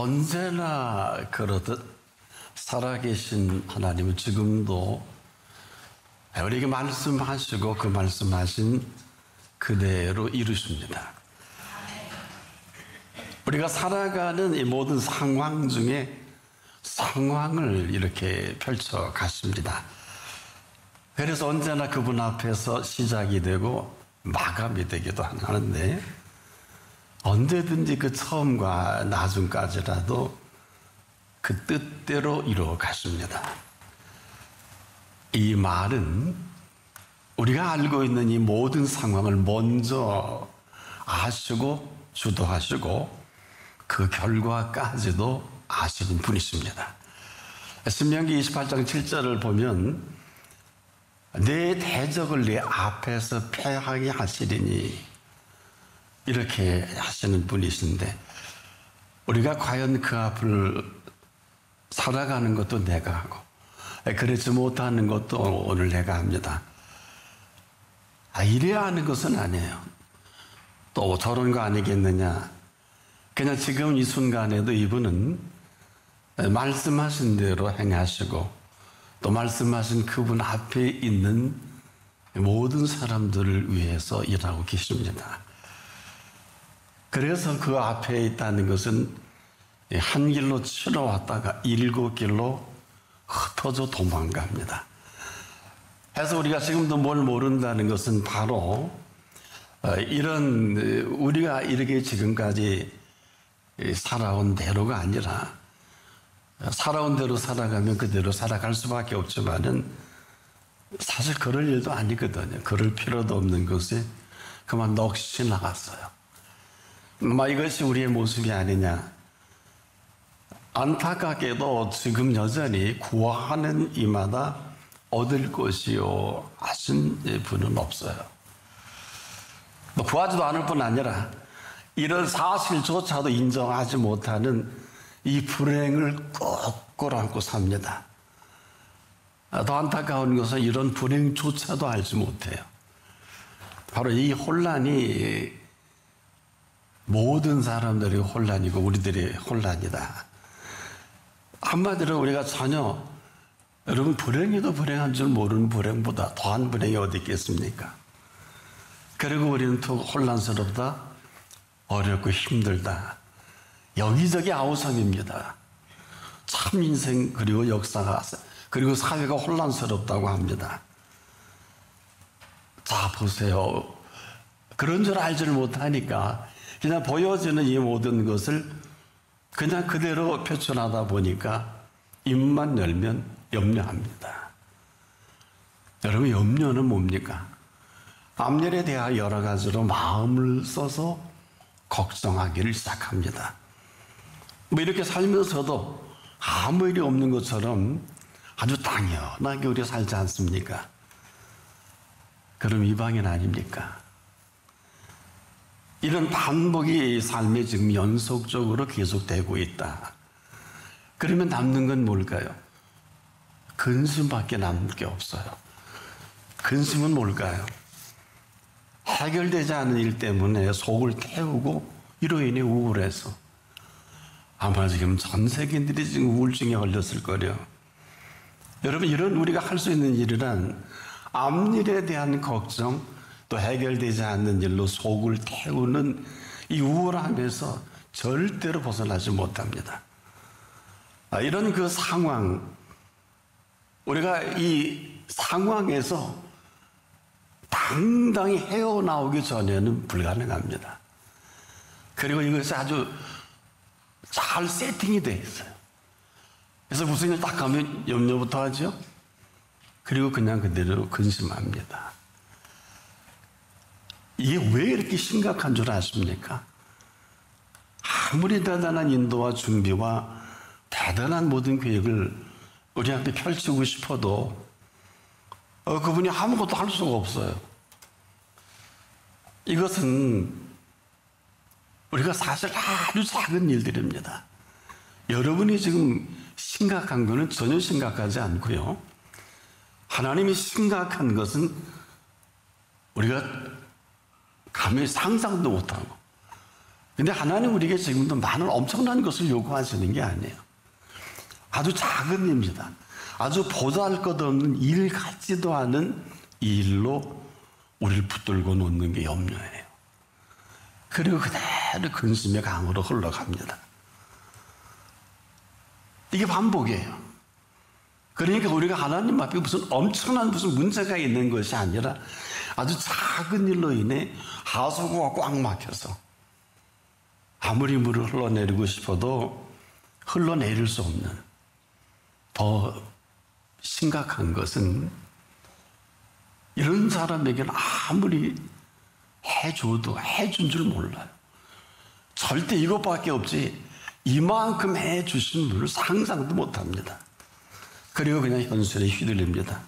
언제나 그러듯 살아계신 하나님은 지금도 우리에게 말씀하시고 그 말씀하신 그대로 이루십니다. 우리가 살아가는 이 모든 상황 중에 상황을 이렇게 펼쳐 가십니다. 그래서 언제나 그분 앞에서 시작이 되고 마감이 되기도 하는데 언제든지 그 처음과 나중까지라도 그 뜻대로 이루어 가십니다. 이 말은 우리가 알고 있는 이 모든 상황을 먼저 아시고 주도하시고 그 결과까지도 아시는 분이십니다. 신명기 28장 7절을 보면 내 대적을 내 앞에서 패하게 하시리니 이렇게 하시는 분이신데 우리가 과연 그 앞을 살아가는 것도 내가 하고 그렇지 못하는 것도 오늘 내가 합니다. 이래야 하는 것은 아니에요. 또 저런 거 아니겠느냐. 그냥 지금 이 순간에도 이분은 말씀하신 대로 행하시고 또 말씀하신 그분 앞에 있는 모든 사람들을 위해서 일하고 계십니다. 그래서 그 앞에 있다는 것은 한 길로 치러왔다가 7길로 흩어져 도망갑니다. 그래서 우리가 지금도 뭘 모른다는 것은 바로 이런 우리가 이렇게 지금까지 살아온 대로가 아니라 살아온 대로 살아가면 그대로 살아갈 수밖에 없지만은 사실 그럴 일도 아니거든요. 그럴 필요도 없는 것에 그만 넋이 나갔어요. 이것이 우리의 모습이 아니냐. 안타깝게도 지금 여전히 구하는 이마다 얻을 것이요 하신 분은 없어요. 또 구하지도 않을 뿐 아니라 이런 사실조차도 인정하지 못하는 이 불행을 꼭 끌어안고 삽니다. 더 안타까운 것은 이런 불행조차도 알지 못해요. 바로 이 혼란이 모든 사람들이 혼란이고 우리들이 혼란이다. 한마디로 우리가 전혀 여러분 불행해도 불행한 줄 모르는 불행보다 더한 불행이 어디 있겠습니까? 그리고 우리는 또 혼란스럽다, 어렵고 힘들다. 여기저기 아우성입니다. 참 인생 그리고 역사가 그리고 사회가 혼란스럽다고 합니다. 자 보세요. 그런 줄 알지를 못하니까 그냥 보여지는 이 모든 것을 그냥 그대로 표출하다 보니까 입만 열면 염려합니다. 여러분 염려는 뭡니까? 앞일에 대하여 여러 가지로 마음을 써서 걱정하기를 시작합니다. 이렇게 살면서도 아무 일이 없는 것처럼 아주 당연하게 우리가 살지 않습니까? 그럼 이방인 아닙니까? 이런 반복이 삶에 지금 연속적으로 계속되고 있다. 그러면 남는 건 뭘까요? 근심밖에 남는 게 없어요. 근심은 뭘까요? 해결되지 않은 일 때문에 속을 태우고 이로 인해 우울해서 아마 지금 전 세계인들이 지금 우울증에 걸렸을 거래요. 여러분 이런 우리가 할 수 있는 일이란 앞일에 대한 걱정 또 해결되지 않는 일로 속을 태우는 이 우울함에서 절대로 벗어나지 못합니다. 이런 그 상황 우리가 이 상황에서 당당히 헤어나오기 전에는 불가능합니다. 그리고 이것이 아주 잘 세팅이 되어 있어요. 그래서 무슨 일 딱 하면 염려부터 하죠. 그리고 그냥 그대로 근심합니다. 이게 왜 이렇게 심각한 줄 아십니까? 아무리 대단한 인도와 준비와 대단한 모든 계획을 우리한테 펼치고 싶어도 그분이 아무것도 할 수가 없어요. 이것은 우리가 사실 아주 작은 일들입니다. 여러분이 지금 심각한 것은 전혀 심각하지 않고요. 하나님이 심각한 것은 우리가 감히 상상도 못하고 근데 하나님 우리에게 지금도 많은 엄청난 것을 요구하시는 게 아니에요. 아주 작은 일입니다. 아주 보잘것없는 일 같지도 않은 이 일로 우리를 붙들고 놓는 게 염려예요. 그리고 그대로 근심의 강으로 흘러갑니다. 이게 반복이에요. 그러니까 우리가 하나님 앞에 무슨 엄청난 무슨 문제가 있는 것이 아니라 아주 작은 일로 인해 하수구가 꽉 막혀서 아무리 물을 흘러내리고 싶어도 흘러내릴 수 없는, 더 심각한 것은 이런 사람에게는 아무리 해줘도 해준 줄 몰라요. 절대 이것밖에 없지 이만큼 해주신 분을 상상도 못합니다. 그리고 그냥 현실에 휘둘립니다.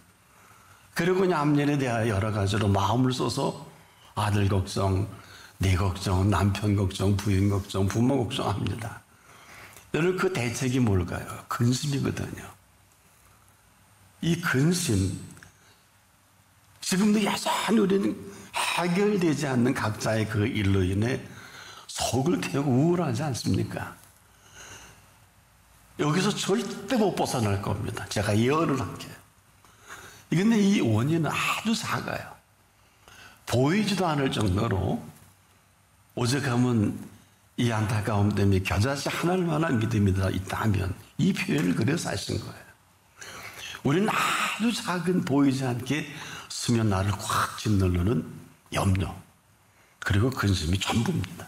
그리고 그냥 앞일에 대하여 여러 가지로 마음을 써서 아들 걱정, 내 걱정, 남편 걱정, 부인 걱정, 부모 걱정합니다. 여러분 그 대책이 뭘까요? 근심이거든요. 이 근심, 지금도 여전히 우리는 해결되지 않는 각자의 그 일로 인해 속을 태우고 우울하지 않습니까? 여기서 절대 못 벗어날 겁니다. 제가 예언을 할게요. 그런데 이 원인은 아주 작아요. 보이지도 않을 정도로 오죽하면 이 안타까움 때문에 겨자씨 하나만한 믿음이 있다면 이 표현을 그래서 하신 거예요. 우리는 아주 작은 보이지 않게 수면 나를 꽉 짓누르는 염려 그리고 근심이 전부입니다.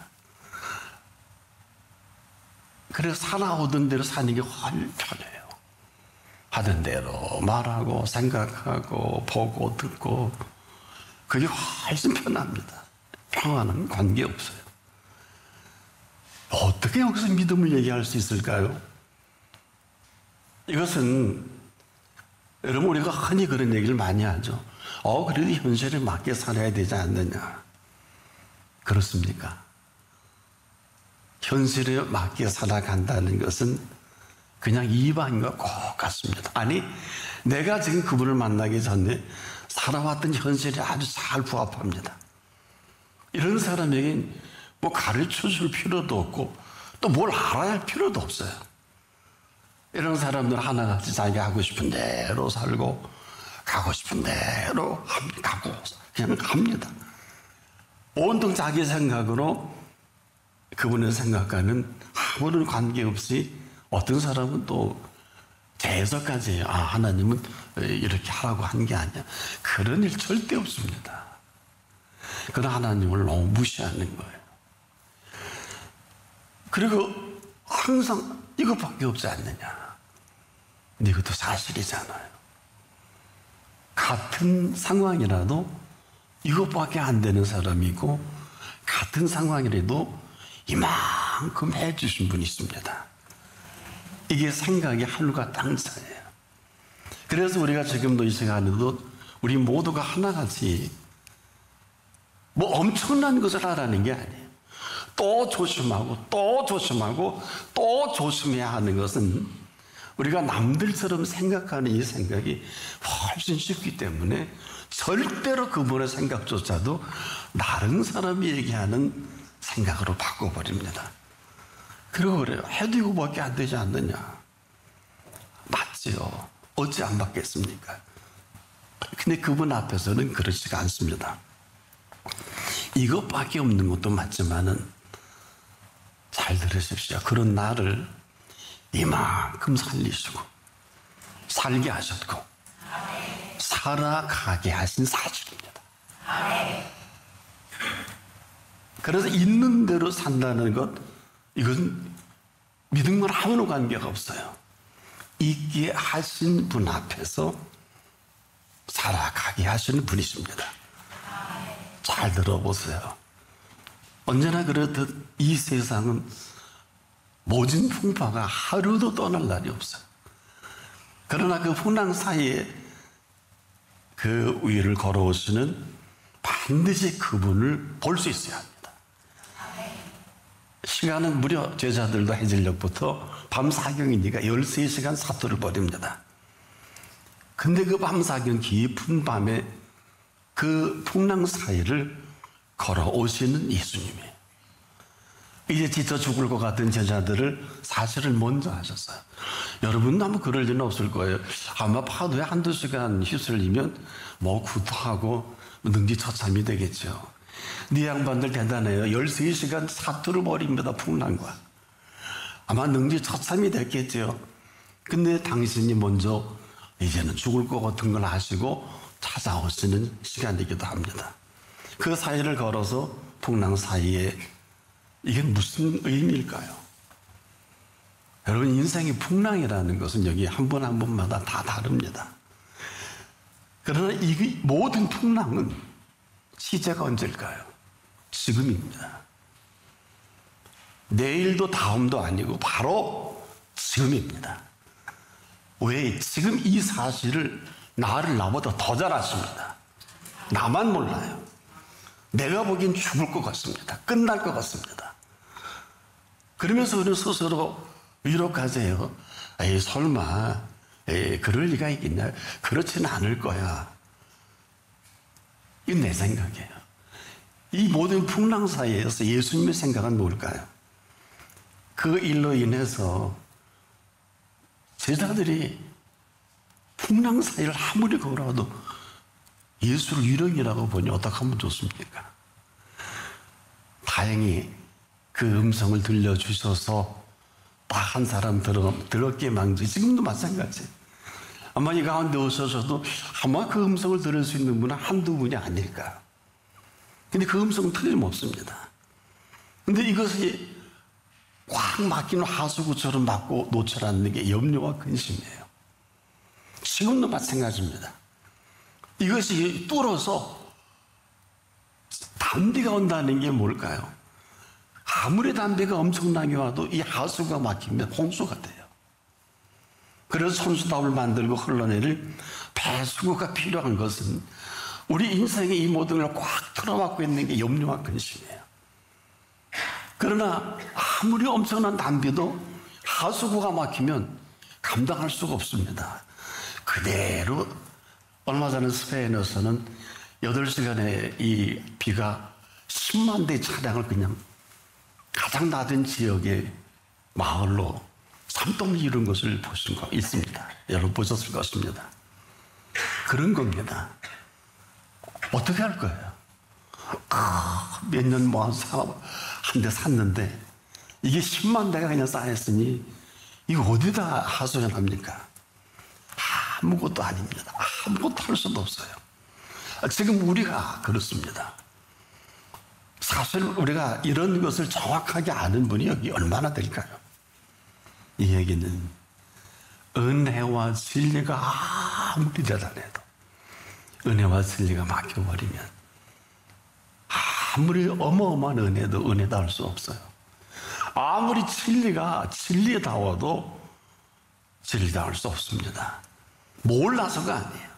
그래서 사나오던 대로 사는 게 훨씬 편해요. 하던 대로 말하고 생각하고 보고 듣고 그게 훨씬 편합니다. 평안은 관계없어요. 어떻게 여기서 믿음을 얘기할 수 있을까요? 이것은 여러분 우리가 흔히 그런 얘기를 많이 하죠. 그래도 현실에 맞게 살아야 되지 않느냐. 그렇습니까? 현실에 맞게 살아간다는 것은 그냥 이방인과 꼭 같습니다. 아니, 내가 지금 그분을 만나기 전에 살아왔던 현실이 아주 잘 부합합니다. 이런 사람에게 뭐 가르쳐 줄 필요도 없고 또 뭘 알아야 할 필요도 없어요. 이런 사람들 하나같이 자기 하고 싶은 대로 살고 가고 싶은 대로 가고 그냥 갑니다. 온통 자기 생각으로 그분의 생각과는 아무런 관계없이 어떤 사람은 또 재해석까지 해요. 하나님은 이렇게 하라고 한 게 아니야. 그런 일 절대 없습니다. 그러나 하나님을 너무 무시하는 거예요. 그리고 항상 이것밖에 없지 않느냐. 근데 이것도 사실이잖아요. 같은 상황이라도 이것밖에 안 되는 사람이 있고 같은 상황이라도 이만큼 해주신 분이 있습니다. 이게 생각이 하늘과 땅 차이예요. 그래서 우리가 지금도 이 시간에도 우리 모두가 하나같이 뭐 엄청난 것을 하라는 게 아니에요. 또 조심하고 또 조심하고 또 조심해야 하는 것은 우리가 남들처럼 생각하는 이 생각이 훨씬 쉽기 때문에 절대로 그분의 생각조차도 다른 사람이 얘기하는 생각으로 바꿔버립니다. 그리고 그래요. 해도 이거밖에 안 되지 않느냐. 맞지요. 어찌 안 받겠습니까? 근데 그분 앞에서는 그렇지가 않습니다. 이것밖에 없는 것도 맞지만은 잘 들으십시오. 그런 나를 이만큼 살리시고 살게 하셨고 살아가게 하신 사실입니다. 그래서 있는 대로 산다는 것, 이건 믿음과 아무런 관계가 없어요. 있게 하신 분 앞에서 살아가게 하시는 분이십니다. 잘 들어보세요. 언제나 그렇듯 이 세상은 모진 풍파가 하루도 떠날 날이 없어요. 그러나 그 풍랑 사이에 그 위를 걸어오시는 반드시 그분을 볼 수 있어야 합니다. 시간은 무려 제자들도 해질녘부터 밤 사경이니까 13시간 사투를 벌입니다. 근데 그 밤 사경 깊은 밤에 그 풍랑 사이를 걸어오시는 예수님이에요. 이제 지쳐 죽을 것 같은 제자들을 사실을 먼저 하셨어요. 여러분도 아마 그럴 일은 없을 거예요. 아마 파도에 한두 시간 휩쓸리면 뭐 구토하고 능지처참이 되겠죠. 네 양반들 대단해요. 13시간 사투를 벌입니다. 풍랑과. 아마 능지처참이 됐겠죠. 근데 당신이 먼저 이제는 죽을 것 같은 걸 하시고 찾아오시는 시간이기도 합니다. 그 사이를 걸어서 풍랑 사이에 이게 무슨 의미일까요? 여러분, 인생의 풍랑이라는 것은 여기 한 번 한 번마다 다 다릅니다. 그러나 이 모든 풍랑은 시제가 언제일까요? 지금입니다. 내일도 다음도 아니고 바로 지금입니다. 왜? 지금 이 사실을 나를 나보다 더 잘 아십니다. 나만 몰라요. 내가 보기엔 죽을 것 같습니다. 끝날 것 같습니다. 그러면서 우리는 스스로 위로까지 해요. 에이, 설마, 그럴 리가 있겠냐? 그렇지는 않을 거야. 이건 내 생각이에요. 이 모든 풍랑 사이에서 예수님의 생각은 뭘까요? 그 일로 인해서 제자들이 풍랑 사이를 아무리 걸어도 예수를 유령이라고 보니 어떻게 하면 좋습니까? 다행히 그 음성을 들려주셔서 딱 한 사람 들었기에 망정. 지금도 마찬가지. 아마 이 가운데 오셔서도 아마 그 음성을 들을 수 있는 분은 한두 분이 아닐까. 근데 그 음성은 틀림없습니다. 근데 이것이 꽉 막힌 하수구처럼 막고 놓지 않는 게 염려와 근심이에요. 지금도 마찬가지입니다. 이것이 뚫어서 담비가 온다는 게 뭘까요? 아무리 담비가 엄청나게 와도 이 하수가 막히면 홍수가 돼요. 그래서 손수답을 만들고 흘러내릴 배수구가 필요한 것은 우리 인생의 이 모든 걸 꽉 틀어막고 있는 게 염려와 근심이에요. 그러나 아무리 엄청난 담비도 하수구가 막히면 감당할 수가 없습니다. 그대로 얼마 전에 스페인에서는 8시간의 이 비가 10만 대의 차량을 그냥 가장 낮은 지역의 마을로 산더미 이룬 것을 보신 거 있습니다. 여러분 보셨을 것입니다. 그런 겁니다. 어떻게 할 거예요? 몇 년 모아서 한 대 샀는데 이게 10만 대가 그냥 쌓였으니 이거 어디다 하소연합니까? 아무것도 아닙니다. 아무것도 할 수도 없어요. 지금 우리가 그렇습니다. 사실 우리가 이런 것을 정확하게 아는 분이 여기 얼마나 될까요? 이 얘기는 은혜와 진리가 아무리 대단해도 은혜와 진리가 막혀버리면 아무리 어마어마한 은혜도 은혜다울 수 없어요. 아무리 진리가 진리다워도 진리다울 수 없습니다. 몰라서가 아니에요.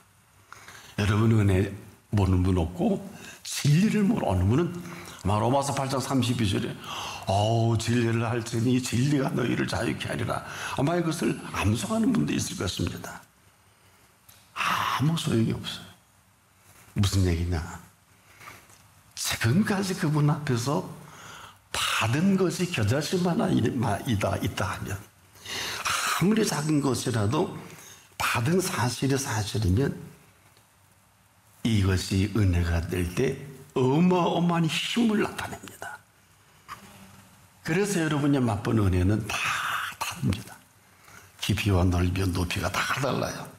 여러분 은혜 모르는 분 없고 진리를 모르는 분은 아마 로마서 8장 32절에 진리를 할지니 진리가 너희를 자유케 하리라. 아마 이것을 암송하는 분도 있을 것입니다. 아무 소용이 없어요. 무슨 얘기냐? 지금까지 그분 앞에서 받은 것이 겨자씨만 있다 하면 아무리 작은 것이라도 받은 사실이 사실이면 이것이 은혜가 될 때 어마어마한 힘을 나타냅니다. 그래서 여러분이 맛본 은혜는 다 다릅니다. 깊이와 넓이와 높이가 다 달라요.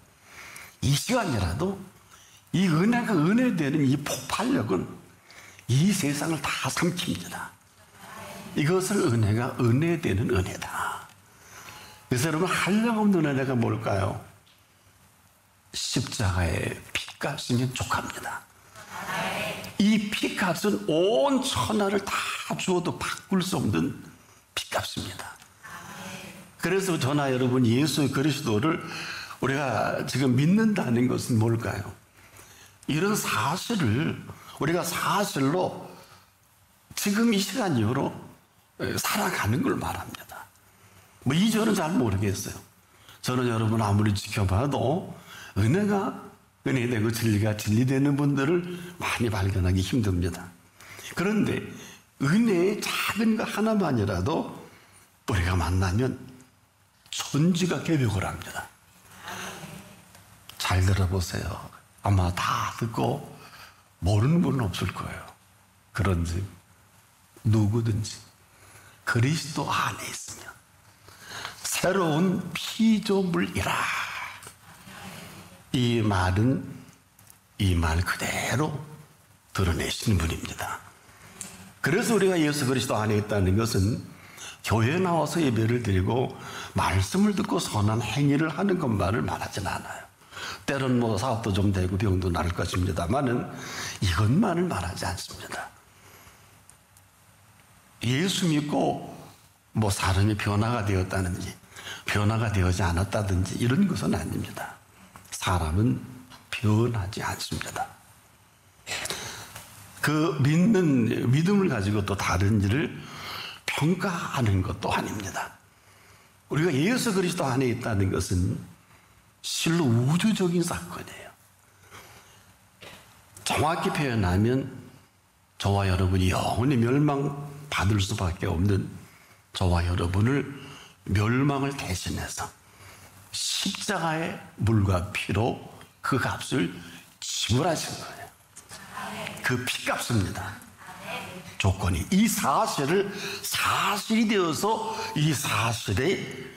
이 시간이라도 이 은혜가 은혜되는 이 폭발력은 이 세상을 다 삼킵니다. 이것을 은혜가 은혜되는 은혜다. 그래서 여러분 한량없는 은혜가 뭘까요? 십자가의 피값이면 족합니다. 이 피값은 온 천하를 다 주어도 바꿀 수 없는 피값입니다. 그래서 저나 여러분 예수 그리스도를 우리가 지금 믿는다는 것은 뭘까요? 이런 사실을 우리가 사실로 지금 이 시간 이후로 살아가는 걸 말합니다. 뭐 이전은 잘 모르겠어요. 저는 여러분 아무리 지켜봐도 은혜가 은혜되고 진리가 진리되는 분들을 많이 발견하기 힘듭니다. 그런데 은혜의 작은 것 하나만이라도 우리가 만나면 천지가 개벽을 합니다. 잘 들어보세요. 아마 다 듣고 모르는 분은 없을 거예요. 그런지 누구든지 그리스도 안에 있으면 새로운 피조물이라. 이 말은 이 말 그대로 드러내시는 분입니다. 그래서 우리가 예수 그리스도 안에 있다는 것은 교회에 나와서 예배를 드리고 말씀을 듣고 선한 행위를 하는 것만을 말하지는 않아요. 때론 뭐 사업도 좀 되고 병도 나을 것입니다만은 이것만을 말하지 않습니다. 예수 믿고 뭐 사람이 변화가 되었다든지 변화가 되지 않았다든지 이런 것은 아닙니다. 사람은 변하지 않습니다. 그 믿음을 가지고 또 다른 일을 평가하는 것도 아닙니다. 우리가 예수 그리스도 안에 있다는 것은 실로 우주적인 사건이에요. 정확히 표현하면 저와 여러분이 영원히 멸망받을 수밖에 없는 저와 여러분을 멸망을 대신해서 십자가의 물과 피로 그 값을 지불하신 거예요. 그 피값입니다. 조건이 이 사실을 사실이 되어서 이 사실의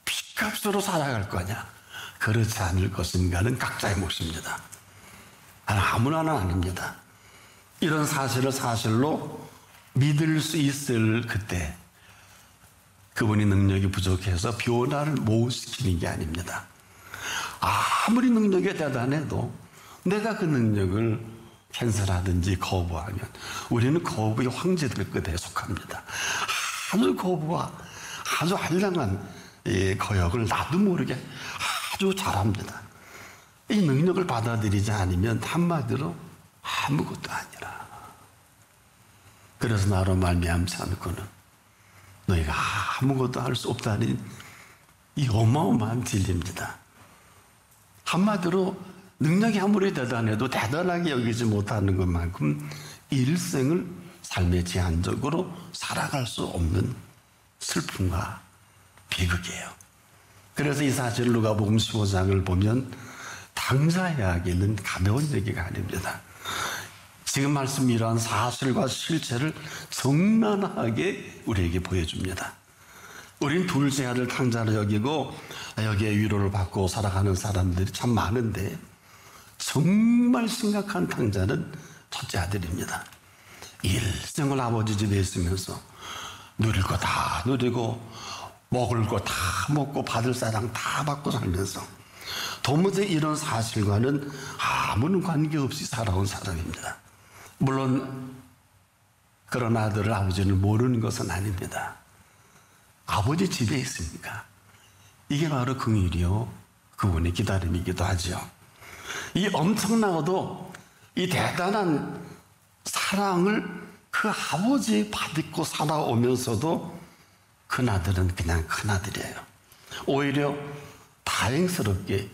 피값으로 살아갈 거냐 그렇지 않을 것인가는 각자의 몫입니다. 아무나는 아닙니다. 이런 사실을 사실로 믿을 수 있을 그때 그분이 능력이 부족해서 변화를 못 시키는 게 아닙니다. 아무리 능력이 대단해도 내가 그 능력을 캔슬하든지 거부하면 우리는 거부의 황제들 끝에 속합니다. 아주 거부와 아주 한량한 거역을 나도 모르게 아주 잘합니다. 이 능력을 받아들이지 않으면 한마디로 아무것도 아니라. 그래서 나로 말미암지 않고는 너희가 아무것도 할 수 없다는 이 어마어마한 진리입니다. 한마디로 능력이 아무리 대단해도 대단하게 여기지 못하는 것만큼 일생을 삶의 제한적으로 살아갈 수 없는 슬픔과 비극이에요. 그래서 이 사실 누가복음 15장을 보면 당자해야 하기는 가벼운 얘기가 아닙니다. 지금 말씀 이러한 사실과 실체를 적나라하게 우리에게 보여줍니다. 우린 둘째 아들 탕자를 여기고 여기에 위로를 받고 살아가는 사람들이 참 많은데 정말 심각한 탕자는 첫째 아들입니다. 일생을 아버지 집에 있으면서 누릴 거 다 누리고 먹을 거 다 먹고 받을 사랑 다 받고 살면서 도무지 이런 사실과는 아무런 관계없이 살아온 사람입니다. 물론 그런 아들을 아버지는 모르는 것은 아닙니다. 아버지 집에 있으니까 이게 바로 긍휼이요 그분의 기다림이기도 하죠. 이 엄청나고도 이 대단한 사랑을 그 아버지 받고 살아오면서도 큰아들은 그냥 큰아들이에요. 오히려 다행스럽게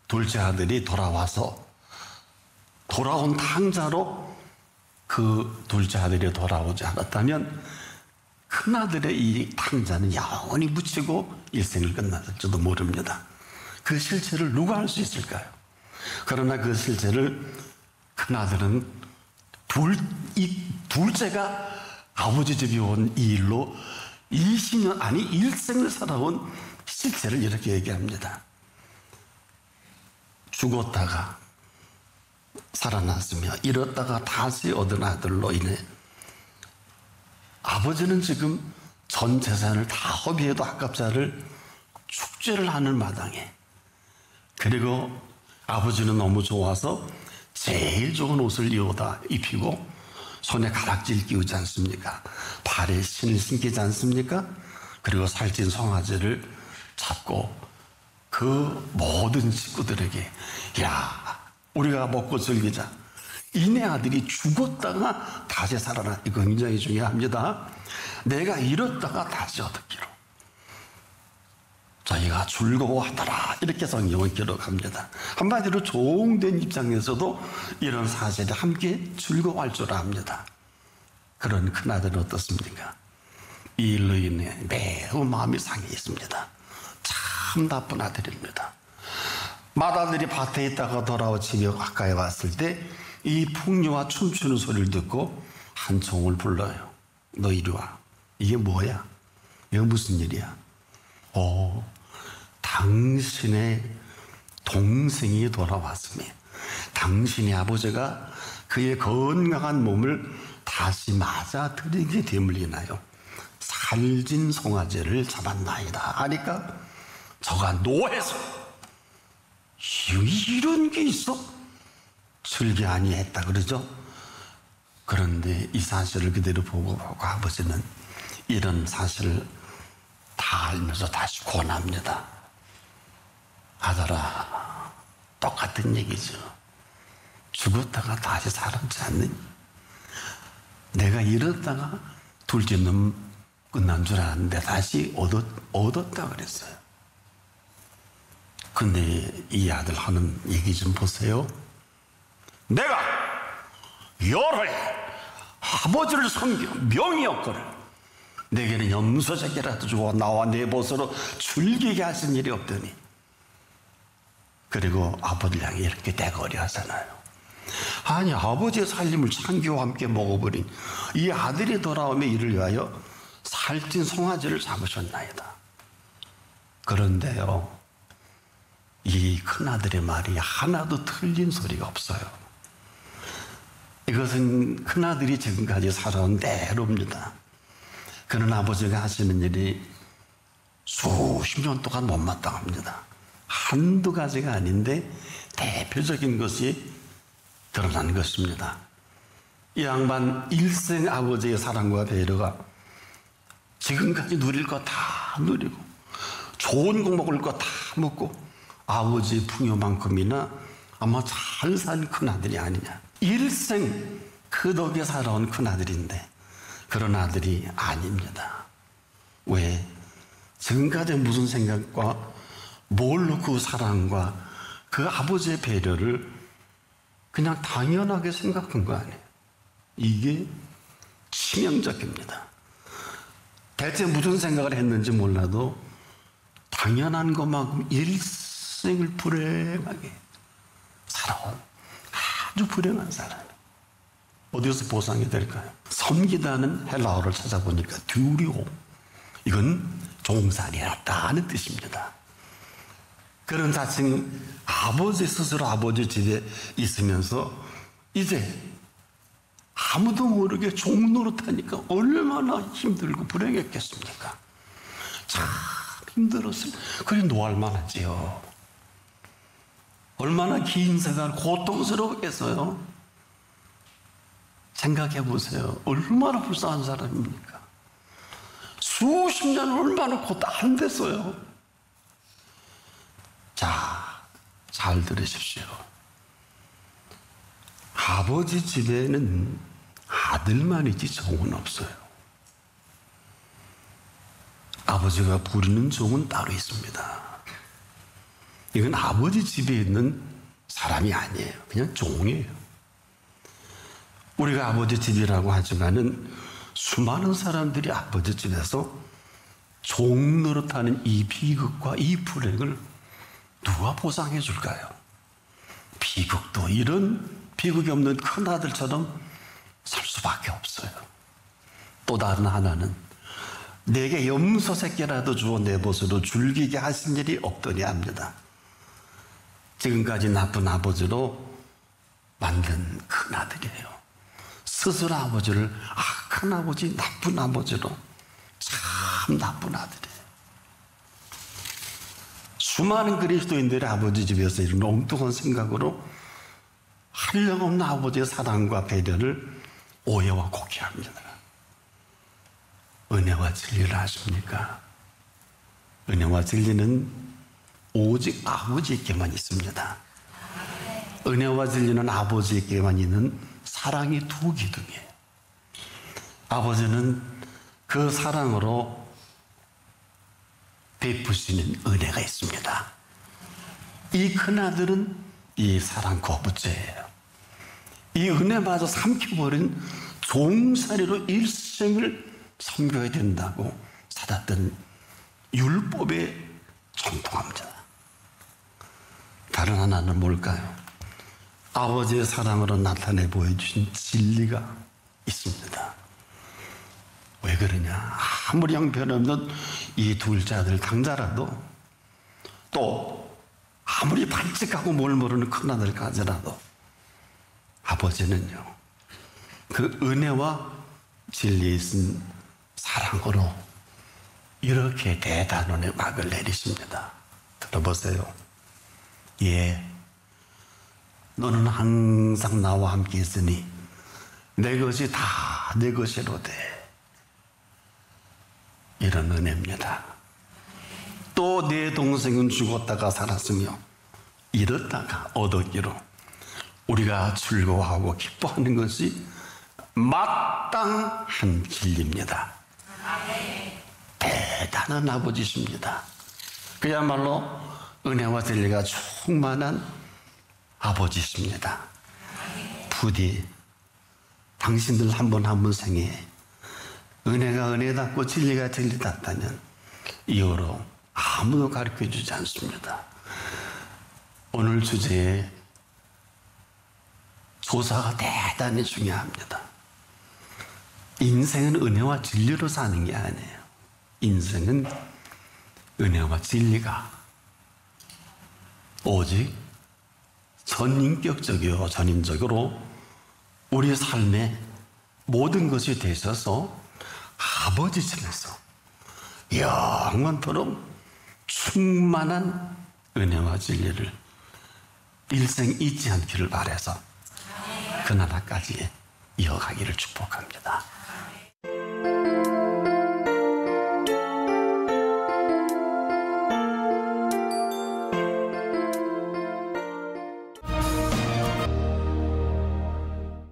둘째 아들이 돌아와서 돌아온 탕자로 그 둘째 아들이 돌아오지 않았다면 큰아들의 이 탕자는 영원히 묻히고 일생을 끝났을지도 모릅니다. 그 실체를 누가 알 수 있을까요? 그러나 그 실체를 큰아들은 둘째가 아버지 집에 온 이 일로 20년 아니 일생을 살아온 실체를 이렇게 얘기합니다. 죽었다가 살아났으며 잃었다가 다시 얻은 아들로 인해 아버지는 지금 전 재산을 다 허비해도 아깝지 않을 축제를 하는 마당에 그리고 아버지는 너무 좋아서 제일 좋은 옷을 입히고 손에 가락지를 끼우지 않습니까? 발에 신을 신기지 않습니까? 그리고 살찐 송아지를 잡고 그 모든 식구들에게 야 우리가 먹고 즐기자. 이내 아들이 죽었다가 다시 살아나. 이거 굉장히 중요합니다. 내가 잃었다가 다시 얻기로 저희가 즐거워하더라 이렇게 성경은 기록합니다. 한마디로 종된 입장에서도 이런 사실에 함께 즐거워할 줄 압니다. 그런 큰아들은 어떻습니까? 이 일로 인해 매우 마음이 상해 있습니다. 참 나쁜 아들입니다. 맏아들이 밭에 있다가 돌아와 집에 가까이 왔을 때 이 풍류와 춤추는 소리를 듣고 한 종을 불러요. 너 이리 와. 이게 뭐야? 이거 무슨 일이야? 당신의 동생이 돌아왔으니 당신의 아버지가 그의 건강한 몸을 다시 맞아들이게 됨을 인하여 살진 송아지를 잡았나이다 하니까 저가 노해서 이런 게 있어? 즐겨 아니했다 그러죠. 그런데 이 사실을 그대로 보고 아버지는 이런 사실을 다 알면서 다시 권합니다. 아들아, 똑같은 얘기죠. 죽었다가 다시 살았지 않느니? 내가 이랬다가 둘째 놈 끝난 줄 알았는데 다시 얻었다 그랬어요. 근데 이 아들 하는 얘기 좀 보세요. 내가 여러 해 아버지를 섬겨 명이 없거늘 내게는 염소새끼라도 주어 나와 내 벗으로 즐기게 하신 일이 없더니. 그리고 아버지를 향해 이렇게 대거리 하잖아요. 아니, 아버지의 살림을 창기와 함께 먹어버린 이 아들이 돌아오며 이를 위하여 살찐 송아지를 잡으셨나이다. 그런데요, 이 큰아들의 말이 하나도 틀린 소리가 없어요. 이것은 큰아들이 지금까지 살아온 대로입니다. 그는 아버지가 하시는 일이 수십 년 동안 못마땅합니다. 한두 가지가 아닌데 대표적인 것이 드러난 것입니다. 이 양반 일생 아버지의 사랑과 배려가 지금까지 누릴 거 다 누리고 좋은 거 먹을 거 다 먹고 아버지의 풍요만큼이나 아마 잘 산 큰아들이 아니냐. 일생 그 덕에 살아온 큰아들인데 그런 아들이 아닙니다. 왜? 지금까지 무슨 생각과 뭘로 그 사랑과 그 아버지의 배려를 그냥 당연하게 생각한 거 아니에요. 이게 치명적입니다. 대체 무슨 생각을 했는지 몰라도 당연한 것만큼 일생을 불행하게 살아온 아주 불행한 사람. 어디서 보상이 될까요? 섬기다는 헬라어를 찾아보니까 듀리오, 이건 종살이었다는 뜻입니다. 그런 자칭 아버지 스스로 아버지 집에 있으면서 이제 아무도 모르게 종 노릇하니까 얼마나 힘들고 불행했겠습니까? 참 힘들었을, 그래 노할 만하지요. 얼마나 긴 세상 고통스러웠겠어요. 생각해 보세요. 얼마나 불쌍한 사람입니까? 수십 년 얼마나 고통 안 됐어요. 자, 잘 들으십시오. 아버지 집에는 아들만이지 종은 없어요. 아버지가 부리는 종은 따로 있습니다. 이건 아버지 집에 있는 사람이 아니에요. 그냥 종이에요. 우리가 아버지 집이라고 하지만은 수많은 사람들이 아버지 집에서 종 노릇하는 이 비극과 이 불행을 누가 보상해 줄까요? 비극도 이런 비극이 없는 큰아들처럼 살 수밖에 없어요. 또 다른 하나는 내게 염소 새끼라도 주어 내 벗으로 즐기게 하신 일이 없더니 합니다. 지금까지 나쁜 아버지로 만든 큰아들이에요. 스스로 아버지를 악한 아버지, 나쁜 아버지로, 참 나쁜 아들이에요. 수많은 그리스도인들의 아버지 집에서 이런 엉뚱한 생각으로 한량없는 아버지의 사랑과 배려를 오해와 곡해합니다. 은혜와 진리를 아십니까? 은혜와 진리는 오직 아버지에게만 있습니다. 은혜와 진리는 아버지에게만 있는 사랑의 두 기둥이에요. 아버지는 그 사랑으로 베푸시는 은혜가 있습니다. 이 큰아들은 이 사랑 거부죄예요. 이 은혜마저 삼켜버린 종살이로 일생을 섬겨야 된다고 살았던 율법에 전통합니다. 다른 하나는 뭘까요? 아버지의 사랑으로 나타내 보여주신 진리가 있습니다. 왜 그러냐? 아무리 형편없는 이 둘째 아들 당자라도, 또 아무리 반칙하고 뭘 모르는 큰아들 가지라도 아버지는요, 그 은혜와 진리에 있은 사랑으로 이렇게 대단원의 막을 내리십니다. 들어보세요. 예, 너는 항상 나와 함께 있으니 내 것이 다 내 것이로되. 이런 은혜입니다. 또 내 동생은 죽었다가 살았으며 잃었다가 얻었기로 우리가 즐거워하고 기뻐하는 것이 마땅한 진리입니다. 대단한 아버지십니다. 그야말로 은혜와 진리가 충만한 아버지십니다. 부디 당신들 한 분 한 분 생에 은혜가 은혜답고 진리가 진리답다면 이후로 아무도 가르쳐주지 않습니다. 오늘 주제에 조사가 대단히 중요합니다. 인생은 은혜와 진리로 사는 게 아니에요. 인생은 은혜와 진리가 오직 전인격적이요 전인적으로 우리 삶의 모든 것이 되셔서 아버지께서 영원토록 충만한 은혜와 진리를 일생 잊지 않기를 바라서 그 나라까지 이어가기를 축복합니다.